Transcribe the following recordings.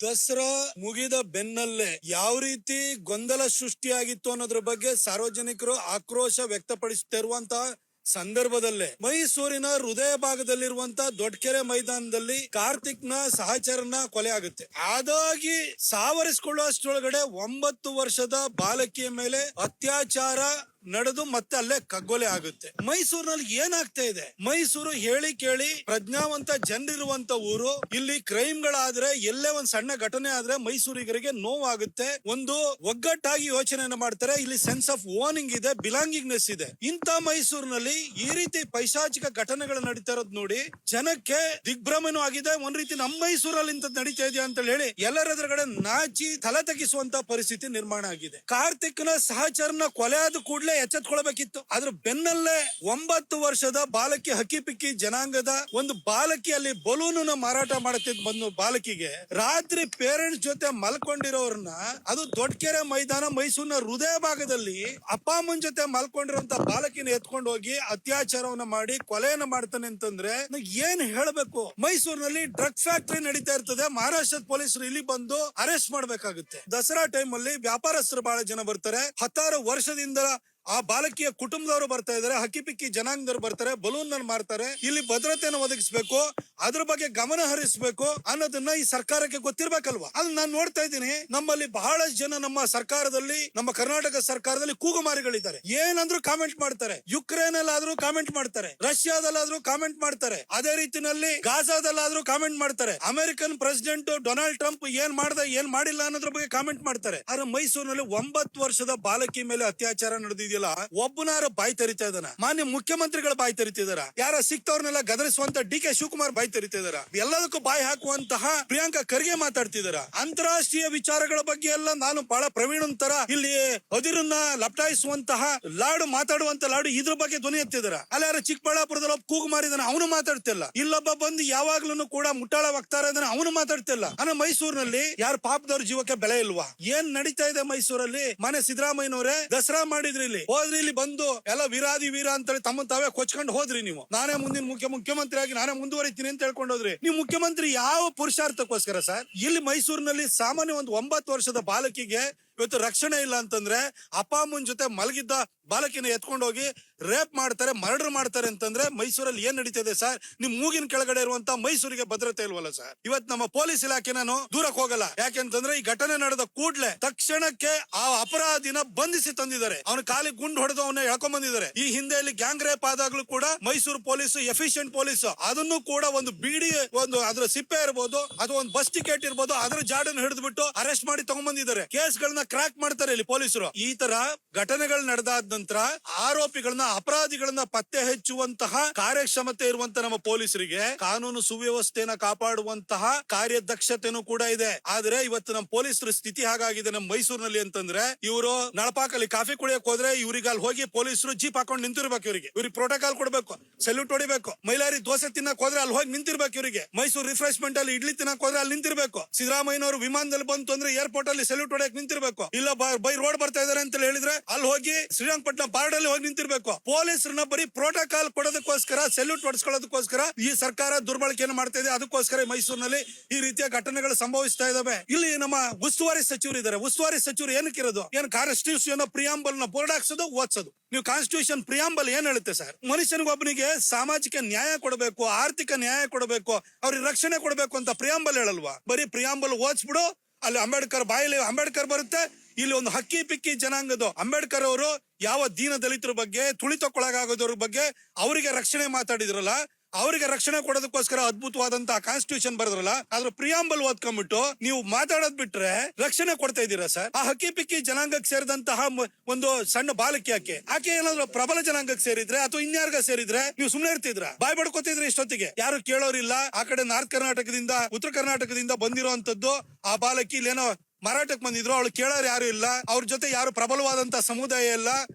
ದಸರಾ ಮುಗಿದ ಬೆನ್ನಲ್ಲೇ ಯಾವ ರೀತಿ ಗೊಂದಲ ಸೃಷ್ಟಿಯಾಗಿತ್ತು ಅನ್ನೋದ್ರ ಬಗ್ಗೆ ಸಾರ್ವಜನಿಕರು ಆಕ್ರೋಶ ವ್ಯಕ್ತಪಡಿಸುತ್ತಿರುವಂತಹ ಸಂದರ್ಭದಲ್ಲೇ ಮೈಸೂರಿನ ಹೃದಯ ಭಾಗದಲ್ಲಿರುವಂತಹ ದೊಡ್ಡಕೆರೆ ಮೈದಾನದಲ್ಲಿ ಕಾರ್ತಿಕ್ನ ಸಹಚರನ ಕೊಲೆ ಆಗುತ್ತೆ. ಅದಾಗಿ ಸಾವರಿಸಿಕೊಳ್ಳುವಷ್ಟರೊಳಗಡೆ 9 ವರ್ಷದ ಬಾಲಕಿಯ ಮೇಲೆ ಅತ್ಯಾಚಾರ ನಡೆದು ಮತ್ತೆ ಅಲ್ಲೇ ಕಗ್ಗೊಲೆ ಆಗುತ್ತೆ. ಮೈಸೂರಿನಲ್ಲಿ ಏನಾಗ್ತಾ ಇದೆ? ಮೈಸೂರು ಹೇಳಿ ಕೇಳಿ ಪ್ರಜ್ಞಾವಂತ ಜನರಿರುವಂತ ಊರು. ಇಲ್ಲಿ ಕ್ರೈಮ್ ಗಳಾದ್ರೆ ಎಲ್ಲೇ ಒಂದ್ ಸಣ್ಣ ಘಟನೆ ಆದ್ರೆ ಮೈಸೂರಿಗರಿಗೆ ನೋವಾಗುತ್ತೆ. ಒಂದು ಒಗ್ಗಟ್ಟಾಗಿ ಯೋಚನೆಯನ್ನ ಮಾಡ್ತಾರೆ. ಇಲ್ಲಿ ಸೆನ್ಸ್ ಆಫ್ ಓನಿಂಗ್ ಇದೆ, ಬಿಲಾಂಗಿಂಗ್ನೆಸ್ ಇದೆ. ಇಂಥ ಮೈಸೂರಿನಲ್ಲಿ ಈ ರೀತಿ ಪೈಶಾಚಿಕ ಘಟನೆಗಳು ನಡೀತಾ ಇರೋದು ನೋಡಿ ಜನಕ್ಕೆ ದಿಗ್ಭ್ರಮೆನೂ ಆಗಿದೆ. ಒಂದ್ ರೀತಿ ನಮ್ಮ ಮೈಸೂರಲ್ಲಿ ಇಂಥದ್ದು ನಡೀತಾ ಇದೆಯಾ ಅಂತ ಹೇಳಿ ಎಲ್ಲರ ಎದುರುಗಡೆ ನಾಚಿ ತಲೆ ತಗ್ಗಿಸುವಂತ ಪರಿಸ್ಥಿತಿ ನಿರ್ಮಾಣ ಆಗಿದೆ. ಕಾರ್ತಿಕ್ನ ಸಹಚರನ ಕೊಲೆ ಆದ ಕೂಡಲೇ ಎಚ್ಚೆತ್ಕೊಳ್ಬೇಕಿತ್ತು. ಅದ್ರ ಬೆನ್ನಲ್ಲೇ 9 ವರ್ಷದ ಬಾಲಕಿ ಹಕ್ಕಿ ಪಿಕ್ಕಿ ಜನಾಂಗದ ಒಂದು ಬಾಲಕಿ ಅಲ್ಲಿ ಬಲೂನ್ ಮಾರಾಟ ಮಾಡುತ್ತಿದ್ದ ಬಂದು ಬಾಲಕಿಗೆ ರಾತ್ರಿ ಪೇರೆಂಟ್ಸ್ ಜೊತೆ ಮಲ್ಕೊಂಡಿರೋರ್ನ, ಅದು ದೊಡ್ಡಕೆರೆ ಮೈದಾನ ಮೈಸೂರಿನ ಹೃದಯ ಭಾಗದಲ್ಲಿ ಅಪ್ಪ ಅಮ್ಮನ ಜೊತೆ ಮಲ್ಕೊಂಡಿರುವಂತ ಬಾಲಕಿನ ಎತ್ಕೊಂಡು ಹೋಗಿ ಅತ್ಯಾಚಾರವನ್ನ ಮಾಡಿ ಕೊಲೆಯನ್ನ ಮಾಡ್ತಾನೆ ಅಂತಂದ್ರೆ ಏನ್ ಹೇಳ್ಬೇಕು? ಮೈಸೂರಿನಲ್ಲಿ ಡ್ರಗ್ ಫ್ಯಾಕ್ಟರಿ ನಡೀತಾ ಇರ್ತದೆ. ಮಹಾರಾಷ್ಟ್ರದ ಪೊಲೀಸರು ಇಲ್ಲಿ ಬಂದು ಅರೆಸ್ಟ್ ಮಾಡ್ಬೇಕಾಗುತ್ತೆ. ದಸರಾ ಟೈಮ್ ಅಲ್ಲಿ ವ್ಯಾಪಾರಸ್ಥರು ಬಹಳ ಜನ ಬರ್ತಾರೆ. 16 ವರ್ಷದಿಂದ ಆ ಬಾಲಕಿಯ ಕುಟುಂಬದವರು ಬರ್ತಾ ಇದಾರೆ. ಹಕ್ಕಿ ಪಿಕ್ಕಿ ಜನಾಂಗದವರು ಬರ್ತಾರೆ, ಬಲೂನ್ ಮಾರ್ತಾರೆ. ಇಲ್ಲಿ ಭದ್ರತೆಯನ್ನು ಒದಗಿಸಬೇಕು, ಅದ್ರ ಬಗ್ಗೆ ಗಮನ ಹರಿಸಬೇಕು ಅನ್ನೋದನ್ನ ಈ ಸರ್ಕಾರಕ್ಕೆ ಗೊತ್ತಿರ್ಬೇಕಲ್ವಾ? ಅದನ್ನ ನಾನು ನೋಡ್ತಾ ಇದ್ದೀನಿ. ನಮ್ಮಲ್ಲಿ ಬಹಳಷ್ಟು ಜನ ನಮ್ಮ ಸರ್ಕಾರದಲ್ಲಿ, ನಮ್ಮ ಕರ್ನಾಟಕ ಸರ್ಕಾರದಲ್ಲಿ ಕೂಗುಮಾರಿಗಳಿದ್ದಾರೆ. ಏನಂದ್ರೂ ಕಾಮೆಂಟ್ ಮಾಡ್ತಾರೆ. ಯುಕ್ರೇನ್ ಅಲ್ಲಾದ್ರೂ ಕಾಮೆಂಟ್ ಮಾಡ್ತಾರೆ, ರಷ್ಯಾದಲ್ಲಾದ್ರೂ ಕಾಮೆಂಟ್ ಮಾಡ್ತಾರೆ, ಅದೇ ರೀತಿನಲ್ಲಿ ಗಾಜಾದಲ್ಲಾದ್ರೂ ಕಾಮೆಂಟ್ ಮಾಡ್ತಾರೆ. ಅಮೆರಿಕನ್ ಪ್ರೆಸಿಡೆಂಟ್ ಡೊನಾಲ್ಡ್ ಟ್ರಂಪ್ ಏನ್ ಮಾಡ್ದ ಏನ್ ಮಾಡಿಲ್ಲ ಅನ್ನೋದ್ರ ಬಗ್ಗೆ ಕಾಮೆಂಟ್ ಮಾಡ್ತಾರೆ. ಆದ್ರೆ ಮೈಸೂರಿನಲ್ಲಿ 9 ವರ್ಷದ ಬಾಲಕಿ ಮೇಲೆ ಅತ್ಯಾಚಾರ ನಡೆದಿದೆಯಲ್ಲ, ಒಬ್ಬನಾರ ಬಾಯಿ ತೆರಿತಾ ಇದ್ದಾನ? ಮಾನ್ಯ ಮುಖ್ಯಮಂತ್ರಿಗಳ ಬಾಯಿ ತೆರಿತಿದಾರ? ಯಾರ ಸಿಕ್ತವ್ರನ್ನೆಲ್ಲ ಗದರಿಸುವಂತ ಡಿ ಕೆ ಶಿವಕುಮಾರ್ ಬಾಯಿ ತೆರಿತಿದಾರ? ಎಲ್ಲದಕ್ಕೂ ಬಾಯಿ ಹಾಕುವಂತಹ ಪ್ರಿಯಾಂಕಾ ಖರ್ಗೆ ಮಾತಾಡ್ತಿದಾರ. ಅಂತಾರಾಷ್ಟ್ರೀಯ ವಿಚಾರಗಳ ಬಗ್ಗೆ ಎಲ್ಲ ನಾನು ಬಹಳ ಪ್ರವೀಣನ್ ತರ ಇಲ್ಲಿ ಅದಿರನ್ನ ಲಪಟಾಯಿಸುವಂತಹ ಲಾಡು ಮಾತಾಡುವಂತ ಲಾಡು ಇದ್ರ ಬಗ್ಗೆ ಧ್ವನಿ ಎತ್ತಿದಾರ. ಅಲ್ಲಿ ಯಾರ ಚಿಕ್ಕಬಳ್ಳಾಪುರದಲ್ಲಿ ಒಬ್ಬ ಕೂಗು ಮಾರಿದಾನ, ಅವನು ಮಾತಾಡ್ತಿಲ್ಲ. ಇಲ್ಲೊಬ್ಬ ಬಂದು ಯಾವಾಗ್ಲೂ ಕೂಡ ಮುಟ್ಟಾಳ ವಕ್ತಾರ ಇದಾನೆ, ಅವನು ಮಾತಾಡ್ತಿಲ್ಲ. ಅನ್ನ ಮೈಸೂರಿನಲ್ಲಿ ಯಾರ ಪಾಪದವ್ರ ಜೀವಕ್ಕೆ ಬೆಲೆ ಇಲ್ವಾ? ಏನ್ ನಡೀತಾ ಇದೆ ಮೈಸೂರಲ್ಲಿ? ಮನೆ ಸಿದ್ದರಾಮಯ್ಯನವರೇ ದಸರಾ ಮಾಡಿದ್ರಿ, ಇಲ್ಲಿ ಹೋದ್ರಿ, ಇಲ್ಲಿ ಬಂದು ಎಲ್ಲ ವೀರಾದಿ ವೀರ ಅಂತೇಳಿ ತಮ್ಮ ತಾವೇ ಕೊಚ್ಕೊಂಡು ಹೋದ್ರಿ. ನೀವು ನಾನೇ ಮುಂದಿನ ಮುಖ್ಯಮಂತ್ರಿ ಆಗಿ ನಾನೇ ಮುಂದುವರಿತೀನಿ ಅಂತ ಹೇಳ್ಕೊಂಡು ಹೋದ್ರಿ. ನೀವು ಮುಖ್ಯಮಂತ್ರಿ ಯಾವ ಪುರುಷಾರ್ಥಕ್ಕೋಸ್ಕರ ಸರ್? ಇಲ್ಲಿ ಮೈಸೂರಿನಲ್ಲಿ ಸಾಮಾನ್ಯ ಒಂದು 9 ವರ್ಷದ ಬಾಲಕಿಗೆ ಇವತ್ತು ರಕ್ಷಣೆ ಇಲ್ಲ ಅಂತಂದ್ರೆ, ಅಪ್ಪ ಅಮ್ಮನ ಜೊತೆ ಮಲಗಿದ್ದ ಬಾಲಕಿನ ಎತ್ಕೊಂಡು ಹೋಗಿ ರೇಪ್ ಮಾಡ್ತಾರೆ, ಮರ್ಡರ್ ಮಾಡ್ತಾರೆ ಅಂತಂದ್ರೆ ಮೈಸೂರಲ್ಲಿ ಏನ್ ನಡೀತಿದೆ ಸರ್? ನಿಮ್ ಮೂಗಿನ ಕೆಳಗಡೆ ಇರುವಂತ ಮೈಸೂರಿಗೆ ಭದ್ರತೆ ಇಲ್ವಲ್ಲ ಸರ್? ಇವತ್ತು ನಮ್ಮ ಪೊಲೀಸ್ ಇಲಾಖೆ ನಾನು ದೂರಕ್ಕೆ ಹೋಗಲ್ಲ. ಯಾಕೆಂತಂದ್ರೆ ಈ ಘಟನೆ ನಡೆದ ಕೂಡ್ಲೆ ತಕ್ಷಣಕ್ಕೆ ಆ ಅಪರಾಧಿನ ಬಂಧಿಸಿ ತಂದಿದ್ದಾರೆ. ಅವನ ಕಾಲಿಗೆ ಗುಂಡು ಹೊಡೆದು ಅವನ್ನ ಎಳ್ಕೊಂಡ್ ಬಂದಿದ್ದಾರೆ. ಈ ಹಿಂದೆ ಇಲ್ಲಿ ಗ್ಯಾಂಗ್ ರೇಪ್ ಆದಾಗ್ಲೂ ಕೂಡ ಮೈಸೂರು ಪೊಲೀಸ್ ಎಫಿಷಿಯಂಟ್ ಪೊಲೀಸ್ ಅದನ್ನು ಕೂಡ ಒಂದು ಬಿಡಿ ಒಂದು ಅದ್ರ ಸಿಪ್ಪೆ ಇರ್ಬೋದು ಅಥವಾ ಒಂದು ಬಸ್ ಟಿಕೆಟ್ ಇರ್ಬೋದು, ಅದ್ರ ಜಾಡನ್ನು ಹಿಡಿದು ಬಿಟ್ಟು ಅರೆಸ್ಟ್ ಮಾಡಿ ತಗೊಂಡ್ಬಂದಿದ್ದಾರೆ. ಕೇಸ್ಗಳನ್ನ ಕ್ರಾಕ್ ಮಾಡ್ತಾರೆ ಇಲ್ಲಿ ಪೊಲೀಸರು. ಈ ತರ ಘಟನೆಗಳು ನಡೆದಾದ ನಂತರ ಆರೋಪಿಗಳನ್ನ, ಅಪರಾಧಿಗಳನ್ನ ಪತ್ತೆ ಹಚ್ಚುವಂತಹ ಕಾರ್ಯಕ್ಷಮತೆ ಇರುವಂತ ನಮ್ಮ ಪೊಲೀಸರಿಗೆ ಕಾನೂನು ಸುವ್ಯವಸ್ಥೆಯನ್ನ ಕಾಪಾಡುವಂತಹ ಕಾರ್ಯದಕ್ಷತೆನೂ ಕೂಡ ಇದೆ. ಆದ್ರೆ ಇವತ್ತು ನಮ್ಮ ಪೊಲೀಸರ ಸ್ಥಿತಿ ಹಾಗಾಗಿದೆ ನಮ್ಮ ಮೈಸೂರಿನಲ್ಲಿ ಅಂತಂದ್ರೆ, ಇವರು ನಳಪಾಕಲ್ಲಿ ಕಾಫಿ ಕುಡಿಯಕ್ ಹೋದ್ರೆ ಇವ್ರಿಗೆ ಅಲ್ಲಿ ಹೋಗಿ ಪೊಲೀಸರು ಜೀಪ್ ಹಾಕೊಂಡು ನಿಂತಿರ್ಬೇಕು. ಇವ್ರಿಗೆ ಪ್ರೋಟೋಕಾಲ್ ಕೊಡ್ಬೇಕು, ಸೆಲ್ಯೂಟ್ ಹೊಡಿಬೇಕು. ಮೈಲಾರಿ ದೋಸೆ ತಿನ್ನಕ್ ಹೋದ್ರೆ ಅಲ್ಲಿ ಹೋಗಿ ನಿಂತಿರ್ಬೇಕು. ಇವರಿಗೆ ಮೈಸೂರು ರಿಫ್ರೆಶ್ಮೆಂಟ್ ಅಲ್ಲಿ ಇಡ್ಲಿ ತಿನ್ನಕ್ ಹೋದ್ರೆ ಅಲ್ಲಿ ನಿಂತಿರ್ಬೇಕು. ಸಿದ್ದರಾಮಯ್ಯನವರು ವಿಮಾನದಲ್ಲಿ ಬಂತು ಅಂದ್ರೆ ಏರ್ಪೋರ್ಟ್ ಅಲ್ಲಿ ಸೆಲ್ಯೂಟ್ ಹೊಡೆಯಕ್ ನಿಂತಿರ್ಬೇಕು. ಇಲ್ಲ ಬೈ ರೋಡ್ ಬರ್ತಾ ಇದಾರೆ ಅಂತ ಹೇಳಿದ್ರೆ ಅಲ್ಲಿ ಹೋಗಿ ಶ್ರೀರಂಗಪಟ್ಟಣ ಬಾರ್ಡ್ ಅಲ್ಲಿ ಹೋಗಿ ನಿಂತಿರ್ಬೇಕು. ಪೊಲೀಸರನ್ನ ಬರೀ ಪ್ರೋಟೋಕಾಲ್ ಕೊಡೋದಕ್ಕೋಸ್ಕರ, ಸೆಲ್ಯೂಟ್ ಹೊಡಿಸ್ಕೊಳ್ಳೋದಕ್ಕೋಸ್ಕರ ಈ ಸರ್ಕಾರ ದುರ್ಬಳಕೆಯನ್ನು ಮಾಡ್ತಾ ಇದೆ. ಅದಕ್ಕೋಸ್ಕರ ಮೈಸೂರಿನಲ್ಲಿ ಈ ರೀತಿಯ ಘಟನೆಗಳು ಸಂಭವಿಸ್ತಾ ಇದಾವೆ. ಇಲ್ಲಿ ನಮ್ಮ ಉಸ್ತುವಾರಿ ಸಚಿವರು ಇದ್ದಾರೆ. ಉಸ್ತುವಾರಿ ಸಚಿವರು ಏನಕ್ಕಿರೋದು? ಏನ್ ಕಾನ್ಸ್ಟಿಟ್ಯೂಷನ್ ಪ್ರಿಯಾಂಬಲ್ ನ ಬೋರ್ಡ್ ಹಾಕ್ಸೋದು, ಓದಿಸೋದು? ನೀವು ಕಾನ್ಸ್ಟಿಟ್ಯೂಷನ್ ಪ್ರಿಯಾಂಬಲ್ ಏನ್ ಹೇಳುತ್ತೆ ಸರ್? ಮನುಷ್ಯನಿಗೊಬ್ಬನಿಗೆ ಸಾಮಾಜಿಕ ನ್ಯಾಯ ಕೊಡಬೇಕು, ಆರ್ಥಿಕ ನ್ಯಾಯ ಕೊಡಬೇಕು, ಅವ್ರಿಗೆ ರಕ್ಷಣೆ ಕೊಡಬೇಕು ಅಂತ ಪ್ರಿಯಾಂಬಲ್ ಹೇಳಲ್ವಾ? ಬರೀ ಪ್ರಿಯಾಂಬಲ್ ಓದಿಸ್ಬಿಡು, ಅಲ್ಲಿ ಅಂಬೇಡ್ಕರ್ ಬಾಯಲ್ಲಿ ಅಂಬೇಡ್ಕರ್ ಬರುತ್ತೆ. ಇಲ್ಲಿ ಒಂದು ಹಕ್ಕಿ ಪಿಕ್ಕಿ ಜನಾಂಗದ ಅಂಬೇಡ್ಕರ್ ಅವರು ಯಾವ ದೀನ ದಲಿತರ ಬಗ್ಗೆ, ತುಳಿತಕ್ಕೊಳಗಾಗೋದ್ರ ಬಗ್ಗೆ ಅವರಿಗೆ ರಕ್ಷಣೆ ಮಾತಾಡಿದ್ರಲ್ಲ, ಅವರಿಗೆ ರಕ್ಷಣೆ ಕೊಡೋದಕ್ಕೋಸ್ಕರ ಅದ್ಭುತವಾದಂತಹ ಕಾನ್ಸ್ಟಿಟ್ಯೂಷನ್ ಬರೆದ್ರಲ್ಲ, ಅದ್ರ ಪ್ರಿಯಾಂಬಲ್ ಓದ್ಕೊಂಡ್ಬಿಟ್ಟು ನೀವು ಮಾತಾಡೋದ್ ಬಿಟ್ರೆ ರಕ್ಷಣೆ ಕೊಡ್ತಾ ಇದ್ದೀರಾ ಸರ್? ಆ ಹಕ್ಕಿ ಪಿಕ್ಕಿ ಜನಾಂಗಕ್ಕೆ ಸೇರಿದಂತಹ ಒಂದು ಸಣ್ಣ ಬಾಲಕಿ ಆಕೆ ಏನಾದ್ರು ಪ್ರಬಲ ಜನಾಂಗಕ್ಕೆ ಸೇರಿದ್ರೆ ಅಥವಾ ಇನ್ಯಾರ್ಗ ಸೇರಿದ್ರೆ ನೀವು ಸುಮ್ನೆ ಇರ್ತಿದ್ರ? ಬಾಯ್ ಬಡ್ಕೋತಿದ್ರೆ ಇಷ್ಟೊತ್ತಿಗೆ? ಯಾರು ಕೇಳೋರಿಲ್ಲ. ಆ ಕಡೆ ನಾರ್ತ್ ಕರ್ನಾಟಕದಿಂದ, ಉತ್ತರ ಕರ್ನಾಟಕದಿಂದ ಬಂದಿರೋಂಥದ್ದು ಆ ಬಾಲಕಿ ಇಲ್ಲೇನೋ ಮಾರಾಟಕ್ಕೆ ಬಂದಿದ್ರು, ಅವಳು ಕೇಳೋರು ಯಾರು ಇಲ್ಲ, ಅವ್ರ ಜೊತೆ ಯಾರು ಪ್ರಬಲವಾದಂತ ಸಮುದಾಯ ಇಲ್ಲ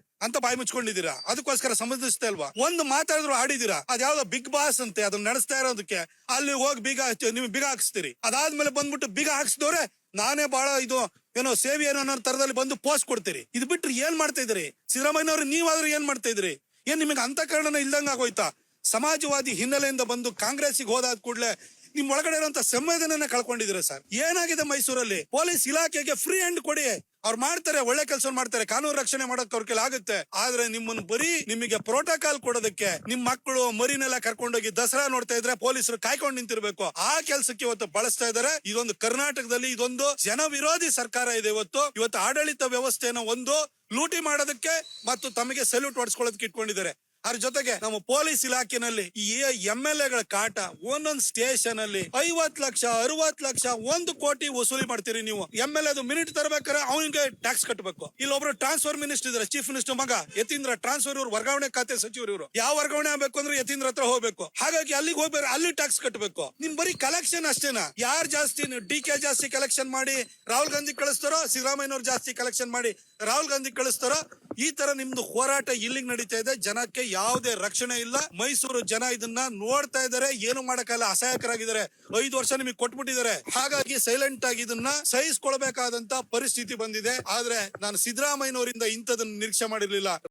ಅಂತ ಬಾಯಿ ಮುಚ್ಕೊಂಡಿದ್ದೀರಾ. ಅದಕ್ಕೋಸ್ಕರ ಸಮರ್ಥಿಸ್ತಾ ಇಲ್ವಾ? ಒಂದು ಮಾತಾಡಿದ್ರು ಆಡಿದೀರಾ. ಅದ್ಯಾವ್ದೋ ಬಿಗ್ ಬಾಸ್ ಅಂತೆ, ಅದನ್ನ ನಡೆಸ್ತಾ ಇರೋದಕ್ಕೆ ಅಲ್ಲಿ ಹೋಗಿ ನೀವು ಬಿಗ ಹಾಕ್ಸ್ತೀರಿ. ಅದಾದ್ಮೇಲೆ ಬಂದ್ಬಿಟ್ಟು ಬಿಗ ಹಾಕ್ಸಿದವ್ರೆ ನಾನೇ ಬಹಳ ಇದು ಏನೋ ಸೇವೆ ಏನೋ ಅನ್ನೋ ತರದಲ್ಲಿ ಬಂದು ಪೋಸ್ಟ್ ಕೊಡ್ತೀರಿ. ಇದು ಬಿಟ್ರೆ ಏನ್ ಮಾಡ್ತಾ ಇದ್ರಿ ಸಿದ್ದರಾಮಯ್ಯನವ್ರು? ನೀವಾದ್ರೂ ಏನ್ ಮಾಡ್ತಾ ಇದ್ರಿ? ಏನ್ ನಿಮಗೆ ಅಂತ ಕಾರಣ ಇಲ್ದಂಗ ಆಗೋಯ್ತಾ? ಸಮಾಜವಾದಿ ಹಿನ್ನೆಲೆಯಿಂದ ಬಂದು ಕಾಂಗ್ರೆಸ್ಗೆ ಹೋದಾದ ಕೂಡಲೇ ನಿಮ್ ಒಳಗಡೆ ಇರುವಂತ ಸಂವೇದನೆ ಕಳ್ಕೊಂಡಿದ್ದೀರಾ ಸರ್. ಏನಾಗಿದೆ ಮೈಸೂರಲ್ಲಿ ಪೊಲೀಸ್ ಇಲಾಖೆಗೆ ಫ್ರೀ ಹ್ಯಾಂಡ್ ಕೊಡಿ, ಅವ್ರು ಮಾಡ್ತಾರೆ, ಒಳ್ಳೆ ಕೆಲಸ ಮಾಡ್ತಾರೆ, ಕಾನೂನು ರಕ್ಷಣೆ ಮಾಡೋಕೆ ಅವ್ರ ಕೈಲಿ ಆಗುತ್ತೆ. ಆದ್ರೆ ನಿಮ್ಮನ್ನು ಬರೀ ನಿಮಗೆ ಪ್ರೋಟೋಕಾಲ್ ಕೊಡೋದಕ್ಕೆ ನಿಮ್ ಮಕ್ಕಳು ಮರಿನೆಲ್ಲ ಕರ್ಕೊಂಡೋಗಿ ದಸರಾ ನೋಡ್ತಾ ಇದ್ರೆ ಪೊಲೀಸರು ಕಾಯ್ಕೊಂಡು ನಿಂತಿರ್ಬೇಕು, ಆ ಕೆಲಸಕ್ಕೆ ಇವತ್ತು ಬಳಸ್ತಾ ಇದಾರೆ. ಇದೊಂದು ಕರ್ನಾಟಕದಲ್ಲಿ ಇದೊಂದು ಜನ ವಿರೋಧಿ ಸರ್ಕಾರ ಇದೆ. ಇವತ್ತು ಆಡಳಿತ ವ್ಯವಸ್ಥೆನ ಒಂದು ಲೂಟಿ ಮಾಡೋದಕ್ಕೆ ಮತ್ತು ತಮಗೆ ಸಲ್ಯೂಟ್ ಹೊಡ್ಸ್ಕೊಳ್ಳೋದಕ್ಕೆ ಇಟ್ಕೊಂಡಿದ್ದಾರೆ. ಅದ್ರ ಜೊತೆಗೆ ನಮ್ಮ ಪೊಲೀಸ್ ಇಲಾಖೆನಲ್ಲಿ ಈ MLA ಗಳ ಕಾಟ, ಒಂದೊಂದು ಸ್ಟೇಷನ್ ಅಲ್ಲಿ 50 ಲಕ್ಷ 60 ಲಕ್ಷ 1 ಕೋಟಿ ವಸೂಲಿ ಮಾಡ್ತೀರಿ ನೀವು. MLA ಅದು ಮಿನಿಟ್ ತರಬೇಕಾದ್ರೆ ಅವನಿಗೆ ಟ್ಯಾಕ್ಸ್ ಕಟ್ಟಬೇಕು. ಇಲ್ಲೊಬ್ರು ಟ್ರಾನ್ಸ್ಫರ್ ಮಿನಿಸ್ಟರ್ ಇದಾರೆ, ಚೀಫ್ ಮಿನಿಸ್ಟರ್ ಮಗ ಯತೀಂದ್ರ ಟ್ರಾನ್ಸ್ಫರ್, ಇವ್ರು ವರ್ಗಾವಣೆ ಖಾತೆ ಸಚಿವರು. ಇವರು ಯಾವ ವರ್ಗಾವಣೆ ಆಗ್ಬೇಕು ಅಂದ್ರೆ ಯತೀಂದ್ರ ಹತ್ರ ಹೋಗ್ಬೇಕು. ಹಾಗಾಗಿ ಅಲ್ಲಿಗೆ ಹೋಗ್ಬೇಕು, ಅಲ್ಲಿ ಟ್ಯಾಕ್ಸ್ ಕಟ್ಟಬೇಕು. ನಿಮ್ ಬರೀ ಕಲೆಕ್ಷನ್ ಅಷ್ಟೇನಾ? ಯಾರು ಜಾಸ್ತಿ DK ಜಾಸ್ತಿ ಕಲೆಕ್ಷನ್ ಮಾಡಿ ರಾಹುಲ್ ಗಾಂಧಿ ಕಳಿಸ್ತಾರೋ, ಸಿದ್ದರಾಮಯ್ಯನವ್ರು ಜಾಸ್ತಿ ಕಲೆಕ್ಷನ್ ಮಾಡಿ ರಾಹುಲ್ ಗಾಂಧಿ ಕಳಿಸ್ತಾರೋ, ಈ ತರ ನಿಮ್ದು ಹೋರಾಟ ಇಲ್ಲಿಗೆ ನಡೀತಾ ಇದೆ. ಜನಕ್ಕೆ ಯಾವುದೇ ರಕ್ಷಣೆ ಇಲ್ಲ. ಮೈಸೂರು ಜನ ಇದನ್ನ ನೋಡ್ತಾ ಇದಾರೆ, ಏನು ಮಾಡಕ್ಕಾಗಲ್ಲ, ಅಸಹಾಯಕರಾಗಿದ್ದಾರೆ. 5 ವರ್ಷ ನಿಮಗೆ ಕೊಟ್ಬಿಟ್ಟಿದ್ದಾರೆ. ಹಾಗಾಗಿ ಸೈಲೆಂಟ್ ಆಗಿ ಇದನ್ನ ಸಹಿಸ್ಕೊಳ್ಬೇಕಾದಂತ ಪರಿಸ್ಥಿತಿ ಬಂದಿದೆ. ಆದ್ರೆ ನಾನು ಸಿದ್ದರಾಮಯ್ಯನವರಿಂದ ಇಂಥದನ್ನ ನಿರೀಕ್ಷೆ ಮಾಡಿರ್ಲಿಲ್ಲ.